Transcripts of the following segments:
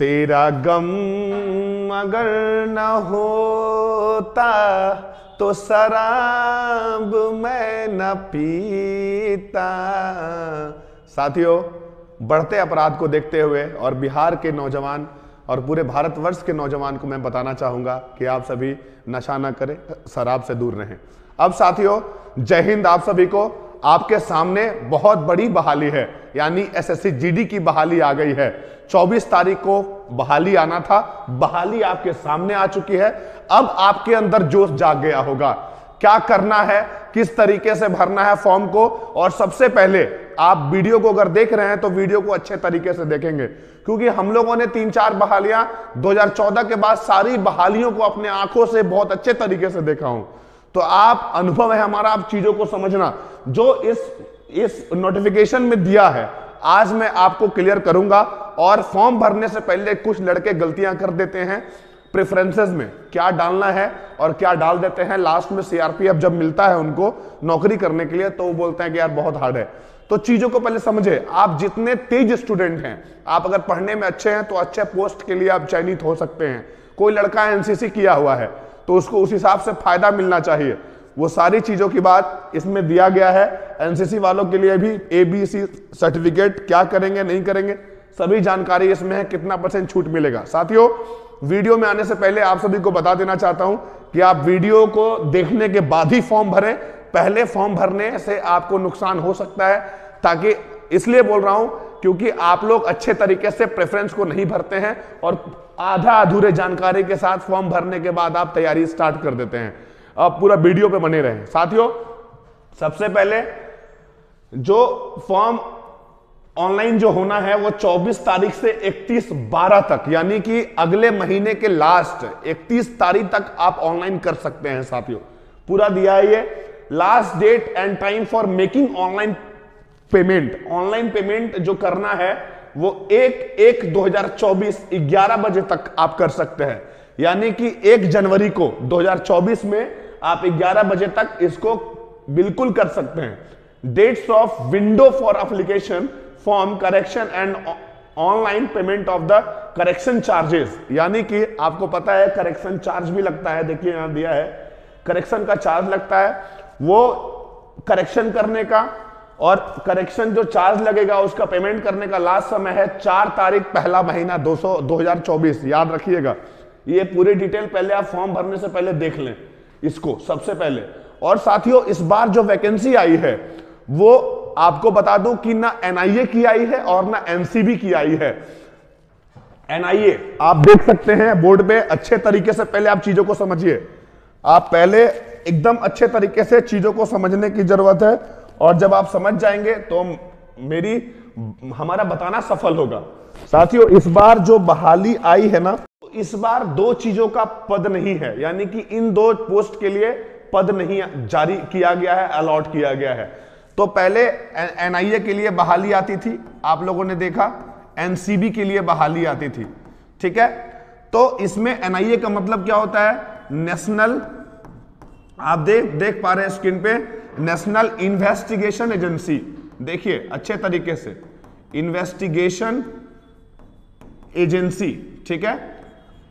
तेरा गम अगर न होता तो शराब मैं न पीता। साथियों, बढ़ते अपराध को देखते हुए और बिहार के नौजवान और पूरे भारतवर्ष के नौजवान को मैं बताना चाहूंगा कि आप सभी नशा न करें, शराब से दूर रहें। अब साथियों, जय हिंद आप सभी को। आपके सामने बहुत बड़ी बहाली है, यानी एसएससी जीडी की बहाली आ गई है। 24 तारीख को बहाली आना था, बहाली आपके सामने आ चुकी है। अब आपके अंदर जोश जाग गया होगा, क्या करना है, किस तरीके से भरना है फॉर्म को। और सबसे पहले आप वीडियो को अगर देख रहे हैं तो वीडियो को अच्छे तरीके से देखेंगे, क्योंकि हम लोगों ने 3-4 बहालियां 2014 के बाद सारी बहालियों को अपने आंखों से बहुत अच्छे तरीके से देखा हूं। तो आप अनुभव है हमारा, आप चीजों को समझना जो इस नोटिफिकेशन में दिया है, आज मैं आपको क्लियर करूंगा। और फॉर्म भरने से पहले कुछ लड़के गलतियां कर देते हैं, प्रेफरेंसेस में क्या डालना है और क्या डाल देते हैं। लास्ट में सीआरपीएफ जब मिलता है उनको नौकरी करने के लिए, तो वो बोलते हैं कि यार बहुत हार्ड है। तो चीजों को पहले समझे। आप जितने तेज स्टूडेंट हैं, आप अगर पढ़ने में अच्छे हैं तो अच्छे पोस्ट के लिए आप चयनित हो सकते हैं। कोई लड़का एनसीसी किया हुआ है तो उसको उस हिसाब से फायदा मिलना चाहिए। वो सारी चीजों की बात इसमें दिया गया है। एनसीसी वालों के लिए भी एबीसी सर्टिफिकेट क्या करेंगे नहीं करेंगे, सभी जानकारी इसमें है, कितना % छूट मिलेगा। साथियों, वीडियो में आने से पहले आप सभी को बता देना चाहता हूं कि आप वीडियो को देखने के बाद ही फॉर्म भरें। पहले फॉर्म भरने से आपको नुकसान हो सकता है, ताकि इसलिए बोल रहा हूं क्योंकि आप लोग अच्छे तरीके से प्रेफरेंस को नहीं भरते हैं और आधा अधूरे जानकारी के साथ फॉर्म भरने के बाद आप तैयारी स्टार्ट कर देते हैं। अब पूरा वीडियो पे बने रहें। साथियों, सबसे पहले जो फॉर्म ऑनलाइन जो होना है वो 24 तारीख से 31/12 तक, यानी कि अगले महीने के लास्ट 31 तारीख तक आप ऑनलाइन कर सकते हैं। साथियों, पूरा दिया है ये। Last date and time for making online payment, online payment जो करना है वो 1/1/2024 11 बजे तक आप कर सकते हैं। यानी कि 1 जनवरी को 2024 में आप 11 बजे तक इसको बिल्कुल कर सकते हैं। Dates of window for application form correction and online payment of the correction charges, यानी कि आपको पता है करेक्शन चार्ज भी लगता है। देखिए यहां दिया है, करेक्शन का चार्ज लगता है। वो करेक्शन करने का और करेक्शन जो चार्ज लगेगा उसका पेमेंट करने का लास्ट समय है 4 तारीख पहला महीना 2024। याद रखिएगा, ये पूरी डिटेल पहले आप फॉर्म भरने से पहले देख लें इसको सबसे पहले। और साथियों, इस बार जो वैकेंसी आई है वो आपको बता दूं कि ना एनआईए की आई है और ना एनसीबी की आई है। एनआईए आप देख सकते हैं बोर्ड पे, अच्छे तरीके से पहले आप चीजों को समझिए। आप पहले एकदम अच्छे तरीके से चीजों को समझने की जरूरत है, और जब आप समझ जाएंगे तो हमारा बताना सफल होगा। साथियों, इस बार जो बहाली आई है ना, इस बार 2 चीजों का पद नहीं है, यानी कि इन 2 पोस्ट के लिए पद नहीं जारी किया गया है, अलॉट किया गया है। तो पहले एनआईए के लिए बहाली आती थी, आप लोगों ने देखा, एनसीबी के लिए बहाली आती थी। ठीक है, तो इसमें एनआईए का मतलब क्या होता है? नेशनल, आप देख पा रहे हैं स्क्रीन पे, नेशनल इन्वेस्टिगेशन एजेंसी। देखिए अच्छे तरीके से, इन्वेस्टिगेशन एजेंसी। ठीक है,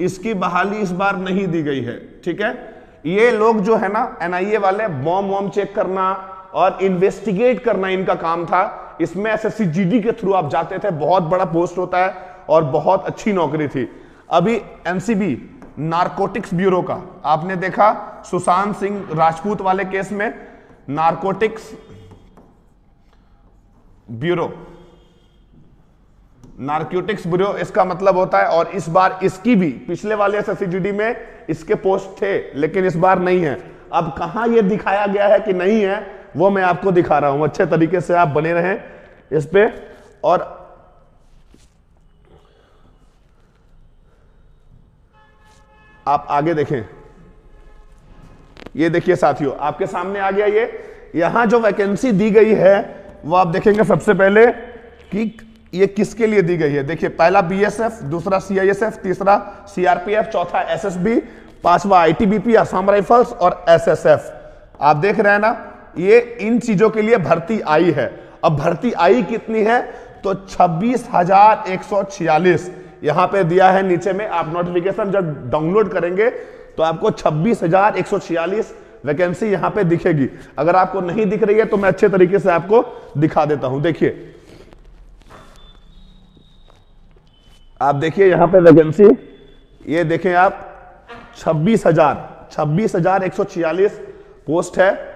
इसकी बहाली इस बार नहीं दी गई है। ठीक है, ये लोग जो है ना एनआईए वाले, बॉम्ब चेक करना और इन्वेस्टिगेट करना इनका काम था। इसमें एसएससी जीडी के थ्रू आप जाते थे, बहुत बड़ा पोस्ट होता है और बहुत अच्छी नौकरी थी। अभी एनसीबी, नारकोटिक्स ब्यूरो का आपने देखा, सुशांत सिंह राजपूत वाले केस में नारकोटिक्स ब्यूरो, नारकोटिक्स ब्यूरो इसका मतलब होता है। और इस बार इसकी भी, पिछले वाले एसएससी जीडी में इसके पोस्ट थे लेकिन इस बार नहीं है। अब कहां यह दिखाया गया है कि नहीं है, वो मैं आपको दिखा रहा हूं। अच्छे तरीके से आप बने रहें इस पे। और आप आगे देखें, ये देखिए साथियों, आपके सामने आ गया ये। यहां जो वैकेंसी दी गई है वो आप देखेंगे सबसे पहले कि ये किसके लिए दी गई है। देखिए, पहला बीएसएफ, दूसरा सीआईएसएफ, तीसरा सीआरपीएफ, चौथा एसएसबी, पांचवा आईटीबीपी, असम राइफल्स और एसएसएफ। आप देख रहे हैं ना, ये इन चीजों के लिए भर्ती आई है। अब भर्ती आई कितनी है? तो 26,146। यहां पे दिया है नीचे में। आप नोटिफिकेशन जब डाउनलोड करेंगे तो आपको 26,146 वैकेंसी यहां पे दिखेगी। अगर आपको नहीं दिख रही है तो मैं अच्छे तरीके से आपको दिखा देता हूं। देखिए, आप देखिए यहां पे वैकेंसी, ये देखें आप 26,146 पोस्ट है।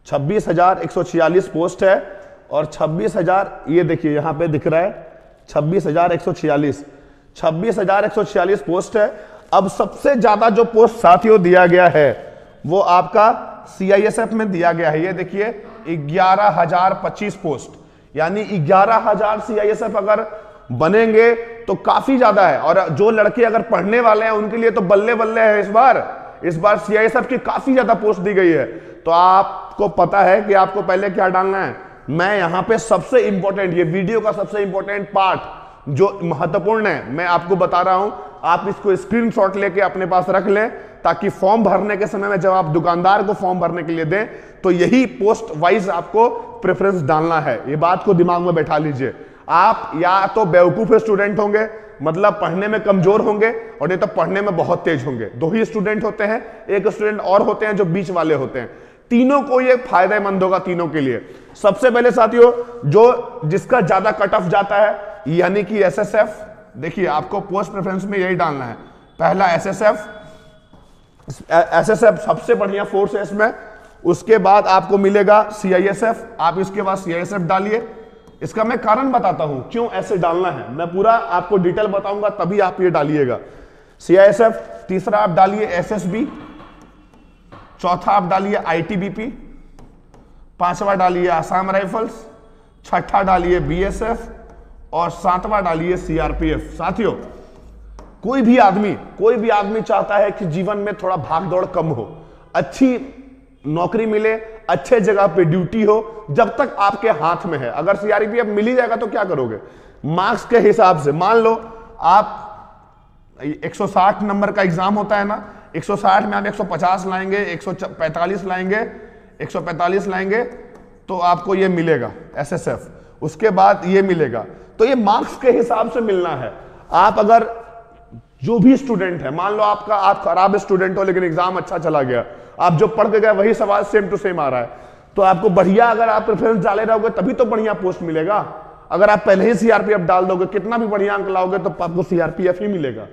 26,146 पोस्ट है और 26,000, ये देखिए यहां पे दिख रहा है 26,146 पोस्ट है। अब सबसे ज्यादा जो पोस्ट साथियों दिया गया है वो आपका सीआईएसएफ में दिया गया है। ये देखिए 11,025 पोस्ट, यानी 11,000 सीआईएसएफ अगर बनेंगे तो काफी ज्यादा है। और जो लड़के अगर पढ़ने वाले हैं उनके लिए तो बल्ले बल्ले है। इस बार सीआईएसएफ की काफी ज्यादा पोस्ट दी गई है। तो आपको पता है कि आपको पहले क्या डालना है। मैं यहां पे सबसे इंपॉर्टेंट, ये वीडियो का सबसे इंपॉर्टेंट पार्ट जो महत्वपूर्ण है मैं आपको बता रहा हूं। आप इसको स्क्रीनशॉट लेके अपने पास रख लें ताकि फॉर्म भरने के समय में जब आप दुकानदार को फॉर्म भरने के लिए दें तो यही पोस्ट वाइज आपको प्रेफरेंस डालना है। ये बात को दिमाग में बैठा लीजिए। आप या तो बेवकूफ स्टूडेंट होंगे, मतलब पढ़ने में कमजोर होंगे, और नहीं तो पढ़ने में बहुत तेज होंगे। दो ही स्टूडेंट होते हैं, एक स्टूडेंट और होते हैं जो बीच वाले होते हैं। तीनों को ये फायदेमंद होगा, तीनों के लिए। सबसे पहले साथियों, जो जिसका ज्यादा कट ऑफ जाता है यानी कि एसएसएफ, देखिए आपको पोस्ट प्रेफरेंस में यही डालना है। पहला एसएसएफ सबसे बढ़िया फोर्स है इसमें। उसके बाद आपको मिलेगा सीआईएसएफ, आप इसके बाद सीआईएसएफ डालिए। इसका मैं कारण बताता हूं क्यों ऐसे डालना है, मैं पूरा आपको डिटेल बताऊंगा, तभी आप ये डालिएगा। सीआईएसएफ, तीसरा आप डालिए एसएसबी, चौथा आप डालिए आईटीबीपी, पांचवा डालिए आसाम राइफल्स, छठा डालिए बीएसएफ और सातवां डालिए सीआरपीएफ। साथियों, कोई भी आदमी चाहता है कि जीवन में थोड़ा भाग दौड़ कम हो, अच्छी नौकरी मिले, अच्छे जगह पे ड्यूटी हो, जब तक आपके हाथ में है। अगर सीआरपीएफ मिल ही जाएगा तो क्या करोगे? मार्क्स के हिसाब से मान लो आप 160 नंबर का एग्जाम होता है ना, 160 में आप 150 लाएंगे, 145 लाएंगे तो आपको ये मिलेगा एसएसएफ। उसके बाद ये मिलेगा, तो ये मार्क्स के हिसाब से मिलना है। आप अगर जो भी स्टूडेंट है, मान लो आप खराब स्टूडेंट हो लेकिन एग्जाम अच्छा चला गया, आप जो पढ़ के गए वही सवाल सेम टू सेम आ रहा है, तो आपको बढ़िया, अगर आप प्रेफरेंस डाले रहोगे तभी तो बढ़िया पोस्ट मिलेगा। अगर आप पहले ही सीआरपीएफ डाल दोगे, कितना भी बढ़िया अंक लाओगे तो आपको सीआरपीएफ ही मिलेगा।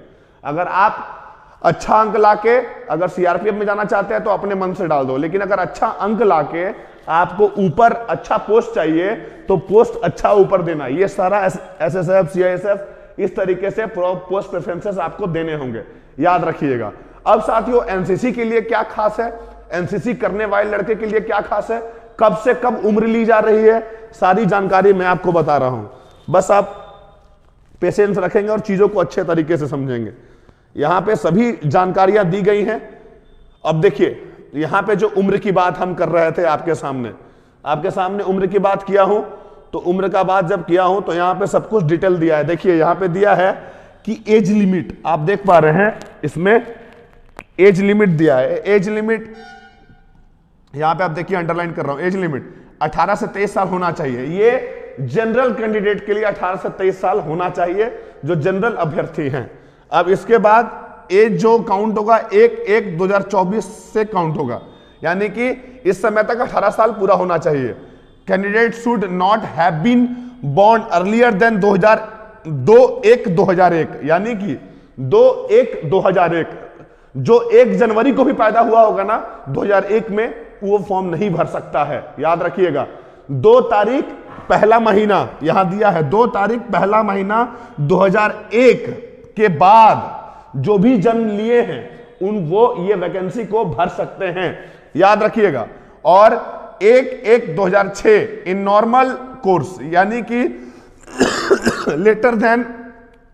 अगर आप अच्छा अंक लाके अगर सीआरपीएफ में जाना चाहते हैं तो अपने मन से डाल दो, लेकिन अगर अच्छा अंक लाके आपको ऊपर अच्छा पोस्ट चाहिए तो पोस्ट अच्छा ऊपर देना। ये सारा एसएसएफ, सीआईएसएफ, इस तरीके से पोस्ट प्रेफरेंसेस आपको देने होंगे, याद रखिएगा। अब साथियों, एनसीसी के लिए क्या खास है, एनसीसी करने वाले लड़के के लिए क्या खास है, कब से कब उम्र ली जा रही है, सारी जानकारी मैं आपको बता रहा हूं। बस आप पेशेंस रखेंगे और चीजों को अच्छे तरीके से समझेंगे। यहां पे सभी जानकारियां दी गई हैं। अब देखिए, यहां पे जो उम्र की बात हम कर रहे थे आपके सामने उम्र की बात किया हूं, तो उम्र का बात जब किया हूं तो यहां पे सब कुछ डिटेल दिया है। देखिए यहां पे दिया है कि एज लिमिट, आप देख पा रहे हैं इसमें एज लिमिट दिया है। एज लिमिट यहां पे आप देखिए, अंडरलाइन कर रहा हूं, एज लिमिट 18 से 23 साल होना चाहिए। ये जनरल कैंडिडेट के लिए 18 से 23 साल होना चाहिए, जो जनरल अभ्यर्थी हैं। अब इसके बाद एज जो काउंट होगा 1/1/2024 से काउंट होगा, यानी कि इस समय तक 18 साल पूरा होना चाहिए। Candidate should not have been born earlier than 2/1/2001, यानी कि 2/1/2001, जो 1 जनवरी को भी पैदा हुआ होगा ना 2001 में, वो फॉर्म नहीं भर सकता है, याद रखिएगा। 2 तारीख पहला महीना यहां दिया है, 2 तारीख पहला महीना 2001 के बाद जो भी जन्म लिए हैं वो ये वैकेंसी को भर सकते हैं, याद रखिएगा। और 1/1/2006 इन नॉर्मल कोर्स, यानी कि लेटर देन,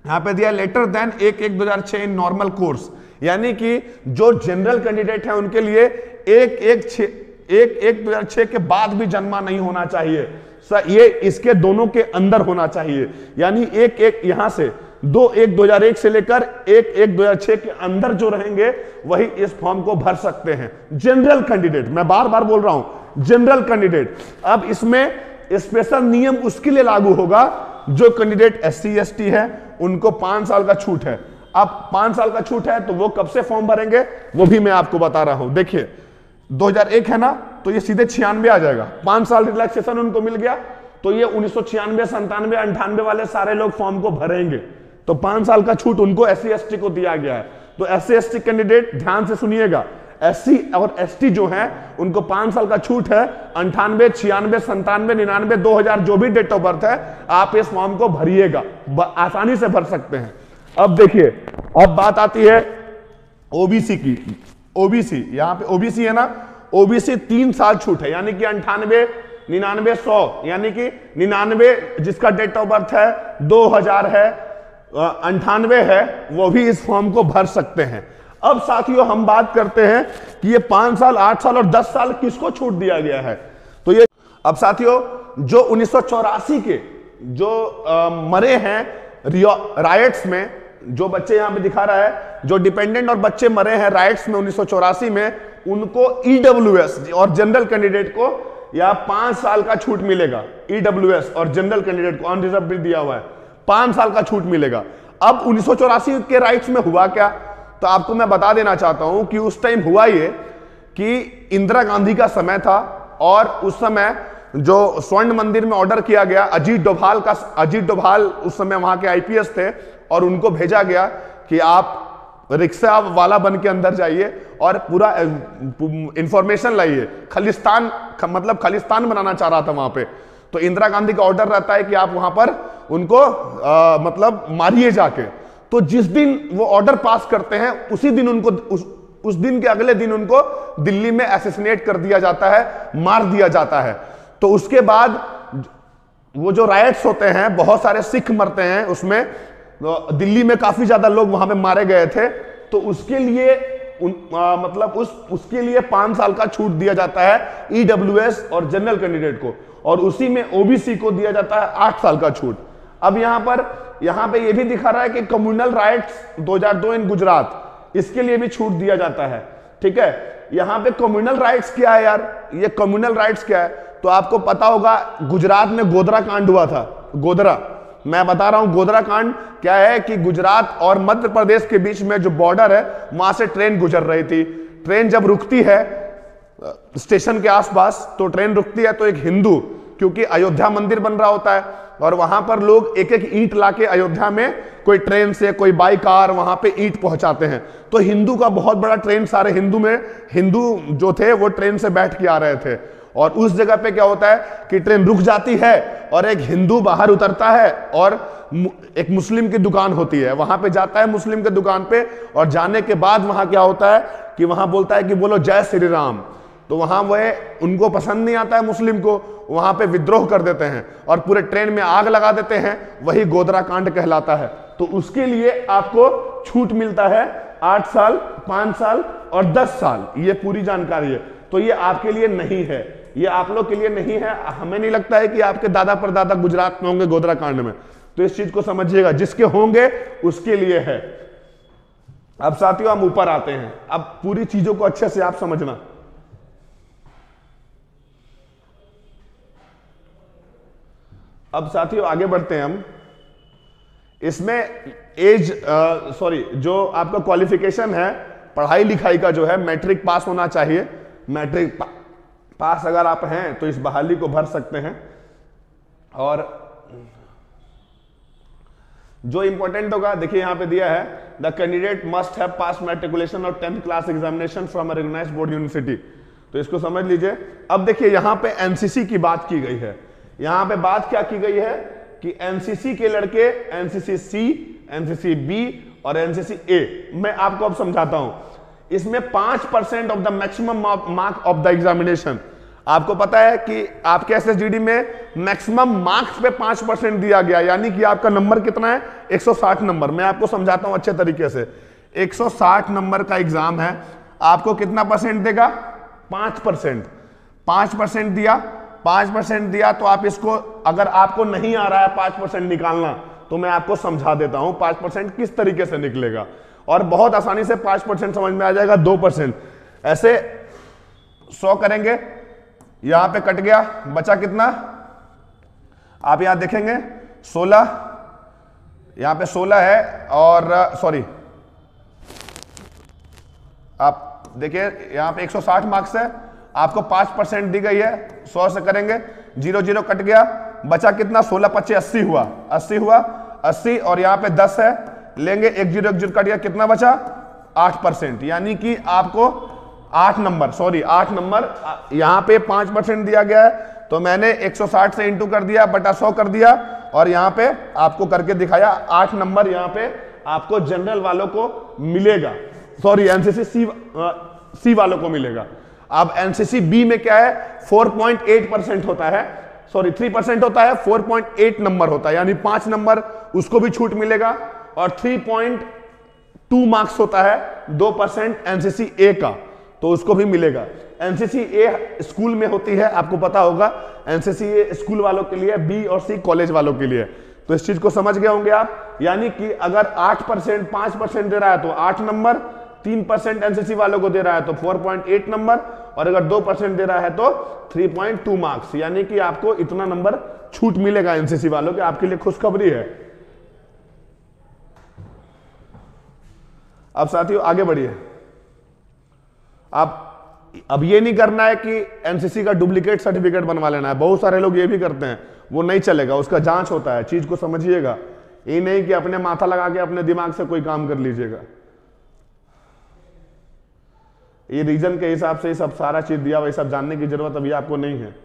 यहां पे दिया later than 1/1/2006 in normal course, यानी कि जो जनरल कैंडिडेट हैं उनके लिए 1/1/2006 के बाद भी जन्मा नहीं होना चाहिए, ये इसके दोनों के अंदर होना चाहिए। यानी 1/1 यहां से 2/1/2001 से लेकर 1/1/2006 के अंदर जो रहेंगे वही इस फॉर्म को भर सकते हैं। जनरल कैंडिडेट, मैं बार बार बोल रहा हूं, जनरल कैंडिडेट। अब इसमें स्पेशल नियम उसके लिए लागू होगा जो कैंडिडेट SC ST है उनको 5 साल का छूट है। अब 5 साल का छूट है तो वो कब से फॉर्म भरेंगे वो भी मैं आपको बता रहा हूं। देखिए 2001 है ना, तो ये सीधे 96 आ जाएगा। 5 साल रिलैक्सेशन उनको मिल गया तो ये 1996, 97, 98 वाले सारे लोग फॉर्म को भरेंगे। तो 5 साल का छूट उनको SC ST को दिया गया है। तो SC ST कैंडिडेट ध्यान से सुनिएगा, SC और ST जो है उनको 5 साल का छूट है। 98, 96, 97, 99, 2000 जो भी डेट ऑफ बर्थ है आप इस फॉर्म को भरिएगा, आसानी से भर सकते हैं। अब देखिए, अब बात आती है OBC की। OBC, यहां पे OBC है ना, OBC 3 साल छूट है, यानी कि 98, 99, 100, यानी कि 99 जिसका डेट ऑफ बर्थ है 2000 है, 98 है, वो भी इस फॉर्म को भर सकते हैं। अब साथियों हम बात करते हैं कि ये 5 साल, 8 साल और 10 साल किसको छूट दिया गया है। तो ये अब साथियों जो 1984 के जो मरे हैं राइट्स में, जो बच्चे यहां पे दिखा रहा है, जो डिपेंडेंट और बच्चे मरे हैं राइट्स में 1984 में, उनको EWS और जनरल कैंडिडेट को या 5 साल का छूट मिलेगा। EWS और जनरल कैंडिडेट को अनरिजर्व भी दिया हुआ है, 5 साल का छूट मिलेगा। अब 1984 के राइट्स में हुआ क्या, तो आपको मैं बता देना चाहता हूं कि उस टाइम हुआ ये कि इंदिरा गांधी का समय था और उस समय जो स्वर्ण मंदिर में ऑर्डर किया गया, अजीत डोभाल उस समय वहां के IPS थे और उनको भेजा गया कि आप रिक्शा वाला बन के अंदर जाइए और पूरा इंफॉर्मेशन लाइए। मतलब खालिस्तान बनाना चाह रहा था वहां पे। तो इंदिरा गांधी का ऑर्डर रहता है कि आप वहां पर उनको मतलब मारिए जाके। तो जिस दिन वो ऑर्डर पास करते हैं उसी दिन उनको उस दिन के अगले दिन उनको दिल्ली में असैसिनेट कर दिया जाता है, मार दिया जाता है। तो उसके बाद वो जो राइट्स होते हैं, बहुत सारे सिख मरते हैं उसमें, दिल्ली में काफी ज्यादा लोग वहां पे मारे गए थे। तो उसके लिए उसके लिए 5 साल का छूट दिया जाता है EWS और जनरल कैंडिडेट को, और उसी में OBC को दिया जाता है 8 साल का छूट। अब यहां पे ये भी दिखा रहा है कि कम्युनल राइट्स 2002 इन गुजरात, इसके लिए भी छूट दिया जाता है। ठीक है, यहां पे कम्युनल राइट्स क्या है यार, ये कम्युनल राइट्स क्या है, तो आपको पता होगा गुजरात में गोधरा कांड हुआ था। गोधरा, मैं बता रहा हूं गोधरा कांड क्या है कि गुजरात और मध्य प्रदेश के बीच में जो बॉर्डर है वहां से ट्रेन गुजर रही थी। ट्रेन जब रुकती है स्टेशन के आसपास, तो ट्रेन रुकती है तो एक हिंदू, क्योंकि अयोध्या मंदिर बन रहा होता है और वहां पर लोग एक एक ईंट लाके अयोध्या में कोई ट्रेन से कोई बाई कार वहां पे ईंट पहुंचाते हैं। तो हिंदू का बहुत बड़ा ट्रेन, सारे हिंदू जो थे वो ट्रेन से बैठ के आ रहे थे, और उस जगह पे क्या होता है कि ट्रेन रुक जाती है और एक हिंदू बाहर उतरता है और एक मुस्लिम की दुकान होती है, वहां पे जाता है मुस्लिम की दुकान पे, और जाने के बाद वहां क्या होता है कि वहां बोलता है कि बोलो जय श्री राम। तो वहां वह उनको पसंद नहीं आता है मुस्लिम को, वहां पे विद्रोह कर देते हैं और पूरे ट्रेन में आग लगा देते हैं, वही गोधरा कांड कहलाता है। तो उसके लिए आपको छूट मिलता है 8 साल, 5 साल और 10 साल, ये पूरी जानकारी है। तो ये आपके लिए नहीं है, ये आप लोग के लिए नहीं है। हमें नहीं लगता है कि आपके दादा परदादा गुजरात में होंगे गोधरा कांड में, तो इस चीज को समझिएगा, जिसके होंगे उसके लिए है। अब साथियों हम ऊपर आते हैं, अब पूरी चीजों को अच्छे से आप समझना। अब साथियों आगे बढ़ते हैं हम। इसमें जो आपका क्वालिफिकेशन है पढ़ाई लिखाई का, जो है मैट्रिक पास होना चाहिए। मैट्रिक पास अगर आप हैं तो इस बहाली को भर सकते हैं। और जो इंपॉर्टेंट होगा देखिए यहां पे दिया है, the candidate must have pass matriculation और 10th class examination from a recognised board university. तो इसको समझ लीजिए। अब देखिए यहां पे एनसीसी की बात की गई है। यहां पे बात क्या की गई है कि एनसीसी के लड़के एनसीसी सी, एनसीसी बी और एनसीसी ए, मैं आपको अब समझाता हूं। इसमें 5% of the maximum mark of the examination, आपको पता है कि आपके एसएसजीडी में मैक्सिमम मार्क्स पे 5% दिया गया, यानी कि आपका नंबर कितना है 160 नंबर। मैं आपको समझाता हूं अच्छे तरीके से। 160 नंबर का एग्जाम है, आपको कितना परसेंट देगा 5%। 5% दिया, 5% दिया तो आप इसको, अगर आपको नहीं आ रहा है 5% निकालना तो मैं आपको समझा देता हूं 5% किस तरीके से निकलेगा, और बहुत आसानी से 5% समझ में आ जाएगा। 2% ऐसे 100 करेंगे, यहां पे कट गया, बचा कितना आप यहां देखेंगे 16, यहां पे 16 है, और सॉरी आप देखिए यहां पे 160 मार्क्स है, आपको 5% दी गई है, 100 से करेंगे, 0 0 कट गया, बचा कितना, 16 25 80 हुआ, 80 हुआ, 80 और यहाँ पे 10 है, लेंगे 1 0 1 0 कट गया, कितना बचा, 8%। यानी कि आपको 8 नंबर, सॉरी 8 नंबर, यहाँ पे 5% दिया गया है, तो मैंने 160 से इंटू कर दिया, बटा 100 कर दिया, और यहाँ पे आपको करके दिखाया, 8 नंबर यहाँ पे आपको जनरल वालों को मिलेगा, सॉरी एनसीसी सी वालों को मिलेगा। अब एनसीसी बी में क्या है, 4.8% होता है, सॉरी 3% होता है, 4.8 नंबर होता है, यानी 5 नंबर उसको भी छूट मिलेगा, और 3.2 मार्क्स होता है, 2% एनसीसी ए का, तो उसको भी मिलेगा। एनसीसी ए स्कूल में होती है, आपको पता होगा, एनसीसी ए स्कूल वालों के लिए, बी और सी कॉलेज वालों के लिए, तो इस चीज को समझ गए होंगे आप। यानी कि अगर 8% 5% दे रहा है तो 8 नंबर, 3% एनसीसी वालों को दे रहा है तो 4.8 नंबर, और अगर 2% दे रहा है तो 3.2 मार्क्स, यानी कि आपको इतना नंबर छूट मिलेगा एनसीसी वालों के, आपके लिए खुशखबरी है। अब साथियों आगे बढ़िए, आप अब ये नहीं करना है कि एनसीसी का डुप्लीकेट सर्टिफिकेट बनवा लेना है, बहुत सारे लोग ये भी करते हैं, वो नहीं चलेगा, उसका जांच होता है, चीज को समझिएगा, ये नहीं कि अपने माथा लगा के अपने दिमाग से कोई काम कर लीजिएगा। ये रीजन के हिसाब से सब सारा चीज दिया, वही सब जानने की जरूरत अभी आपको नहीं है,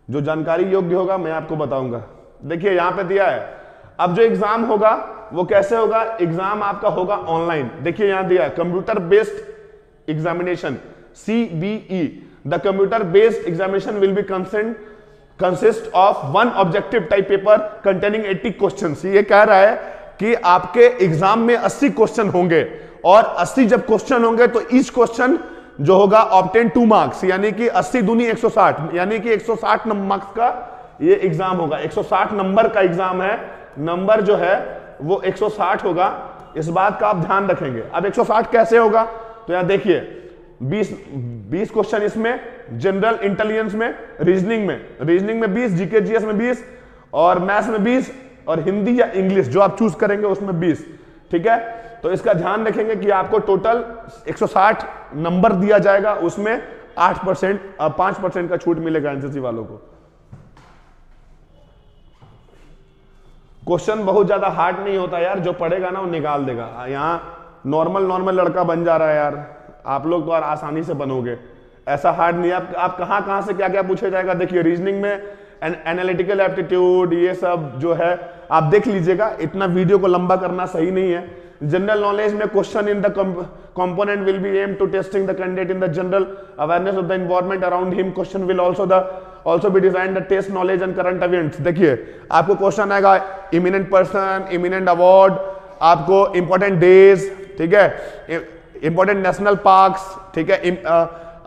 जो जानकारी योग्य होगा मैं आपको बताऊंगा। देखिए यहां पे दिया है, अब जो एग्जाम होगा वो कैसे होगा, एग्जाम आपका होगा ऑनलाइन। देखिए यहां दिया है computer based examination, CBE, the computer based examination will be consist of one objective type paper containing 80 questions। ये कह रहा है कि आपके एग्जाम में 80 क्वेश्चन होंगे, और 80 जब क्वेश्चन होंगे तो ईच क्वेश्चन जो होगा ऑब्टेन 2 मार्क्स, यानी कि 80 दूनी 160, यानी कि 160 मार्क्स का ये एग्जाम होगा, 160 नंबर का एग्जाम है, नंबर जो है वो 160 होगा, इस बात का आप ध्यान रखेंगे। अब 160 कैसे होगा, तो यहां देखिए 20 क्वेश्चन इसमें, जनरल इंटेलिजेंस में, रीजनिंग में 20, जीके जीएस में 20, और मैथ्स में 20, और हिंदी या इंग्लिश जो आप चूज करेंगे उसमें 20। ठीक है, तो इसका ध्यान रखेंगे कि आपको टोटल 160 नंबर दिया जाएगा, उसमें 5% का छूट मिलेगा एनसीसी वालों को। क्वेश्चन बहुत ज्यादा हार्ड नहीं होता यार, जो पढ़ेगा ना वो निकाल देगा। यहां नॉर्मल लड़का बन जा रहा है यार, आप लोग तो आसानी से बनोगे, ऐसा हार्ड नहीं। आप कहां से क्या क्या पूछे जाएगा, देखिए रीजनिंग में एनालिटिकल एप्टीट्यूड, ये सब जो है आप देख लीजिएगा, इतना वीडियो को लंबा करना सही नहीं है। जनरल नॉलेज में question in the component will be aimed to testing the candidate in the general awareness of the environment around him. Question will also be designed to test knowledge and current events। देखिए आपको question आएगा eminent person, imminent award, आपको important days, ठीक है, important national parks, ठीक है,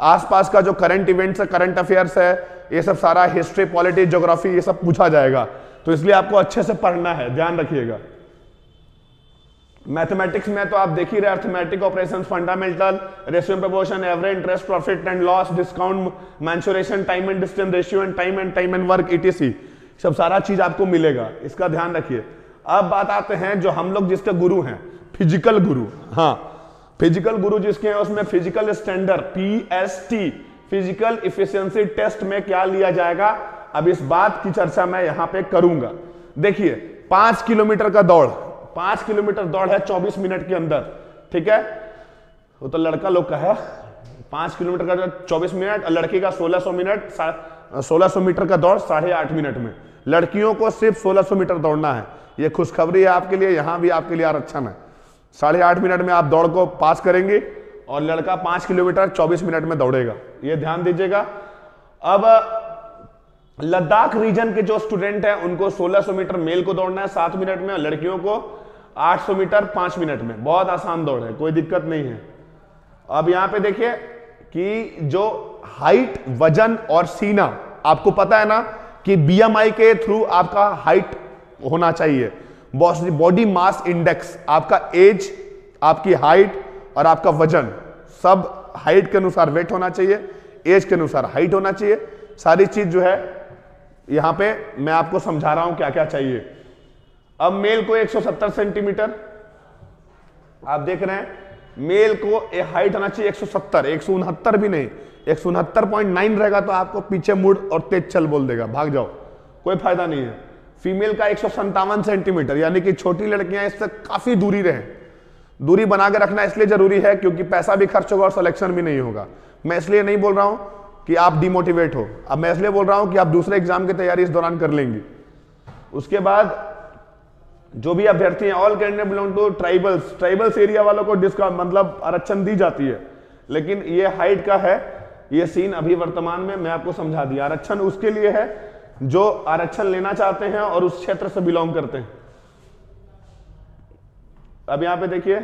आसपास का जो करंट इवेंट्स है, करंट अफेयर्स है, ये सब सारा, हिस्ट्री, पॉलिटी, ज्योग्राफी, ये सब पूछा जाएगा, तो इसलिए आपको अच्छे से पढ़ना है, ध्यान रखिएगा। मैथमेटिक्स में तो आप देख ही रहे, arithmetic operations, fundamental, ratio proportion, average, interest, profit and loss, discount, menstruation, time and distance ratio and time and work, etc, सब सारा चीज आपको मिलेगा, इसका ध्यान रखिए। अब बात आते हैं जो हम लोग जिसके गुरु हैं, फिजिकल गुरु। हाँ, फिजिकल गुरु जिसके हैं उसमें physical standard PST, physical efficiency test में क्या लिया जाएगा, अब इस बात की चर्चा मैं यहां पे करूंगा। देखिए 5 किलोमीटर का दौड़, 5 किलोमीटर दौड़ है 24 मिनट के अंदर, ठीक है, वो तो लड़का लोग का है, 5 किलोमीटर का 24 मिनट, और लड़की का 1600 मीटर का दौड़ 8.5 मिनट में। लड़कियों को सिर्फ 1600 मीटर दौड़ना है, ये खुशखबरी है आपके लिए, यहां भी आपके लिए आरक्षण है। 8.5 मिनट में आप दौड़ को पास करेंगे, और लड़का 5 किलोमीटर 24 मिनट में दौड़ेगा, ये ध्यान दीजिएगा। अब लद्दाख रीजन के जो स्टूडेंट हैं उनको 1600 मीटर मेल को दौड़ना है 7 मिनट में, और लड़कियों को 800 मीटर 5 मिनट में। बहुत आसान दौड़ है, कोई दिक्कत नहीं है। अब यहां पे देखिए कि जो हाइट, वजन और सीना, आपको पता है ना कि BMI के थ्रू आपका हाइट होना चाहिए, बॉडी मास इंडेक्स, आपका एज, आपकी हाइट और आपका वजन, सब हाइट के अनुसार वेट होना चाहिए, एज के अनुसार हाइट होना चाहिए। सारी चीज जो है यहां पे मैं आपको समझा रहा हूं क्या क्या चाहिए। अब मेल को 170 सेंटीमीटर, आप देख रहे हैं मेल को हाइट आना चाहिए 170, 169 भी नहीं, 169.9 रहेगा तो आपको पीछे मुड़ और तेज चल बोल देगा, भाग जाओ, कोई फायदा नहीं है। फीमेल का 157 सेंटीमीटर, यानी कि छोटी लड़कियां इससे काफी दूरी रहें। दूरी बना के रखना इसलिए जरूरी है क्योंकि पैसा भी खर्च होगा और सिलेक्शन भी नहीं होगा। मैं इसलिए नहीं बोल रहा हूं कि आप डिमोटिवेट हो, अब मैं इसलिए बोल रहा हूं कि आप दूसरे एग्जाम की तैयारी इस दौरान कर लेंगे। उसके बाद जो भी अभ्यर्थी हैं, all candidate belong to tribals area वालों को डिस्काउंट मतलब आरक्षण दी जाती है, लेकिन ये हाइट का है, ये सीन अभी वर्तमान में मैं आपको समझा दिया। आरक्षण उसके लिए है जो आरक्षण लेना चाहते हैं और उस क्षेत्र से बिलोंग करते हैं। अब यहां पे देखिए,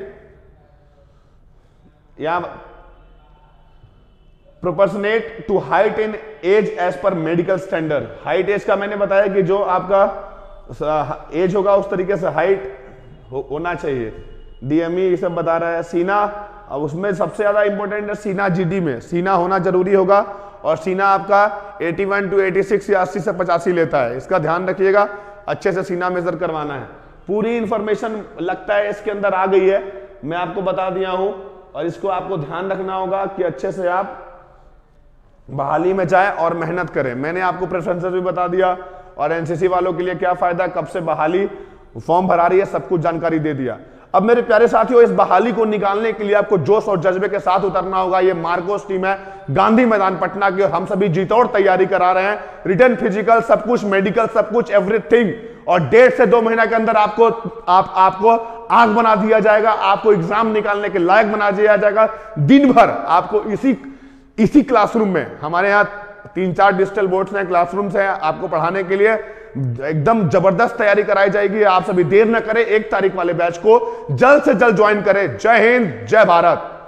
यहां proportionate to height in age age पर मेडिकल स्टैंडर्ड। हाइट एज का मैंने बताया कि जो आपका एज होगा उस तरीके से हाइट होना चाहिए। डीएमई ये सब बता रहा है। सीना, अब उसमें सबसे ज्यादा इंपॉर्टेंट है सीना, जीडी में सीना होना जरूरी होगा, और सीना आपका 81 to 86 या 80 से 85 लेता है, इसका ध्यान रखिएगा, अच्छे से सीना मेजर करवाना है। पूरी इंफॉर्मेशन लगता है इसके अंदर आ गई है, मैं आपको बता दिया हूं, और इसको आपको ध्यान रखना होगा कि अच्छे से आप बहाली में जाए और मेहनत करें। मैंने आपको प्रेफरेंसेस भी बता दिया, और एनसीसी वालों के लिए क्या फायदा, कब से बहाली फॉर्म भरा रही है, सब कुछ जानकारी दे दिया। अब मेरे प्यारे साथियों, इस बहाली को निकालने के लिए आपको जोश और जज्बे के साथ उतरना होगा। ये मार्कोस टीम है गांधी मैदान पटना की, और हम सभी जीतोड़ तैयारी करा रहे हैं, रिटर्न, फिजिकल, सब कुछ, मेडिकल, सब कुछ, एवरीथिंग। और 1.5 से 2 महीना के अंदर आपको आंख बना दिया जाएगा, आपको एग्जाम निकालने के लायक बना दिया जाएगा। दिन भर आपको इसी क्लासरूम में, हमारे यहाँ 3-4 डिजिटल बोर्ड्स हैं, क्लासरूम्स हैं, आपको पढ़ाने के लिए एकदम जबरदस्त तैयारी कराई जाएगी। आप सभी देर न करें, 1 तारीख वाले बैच को जल्द से जल्द ज्वाइन करें। जय हिंद, जय भारत।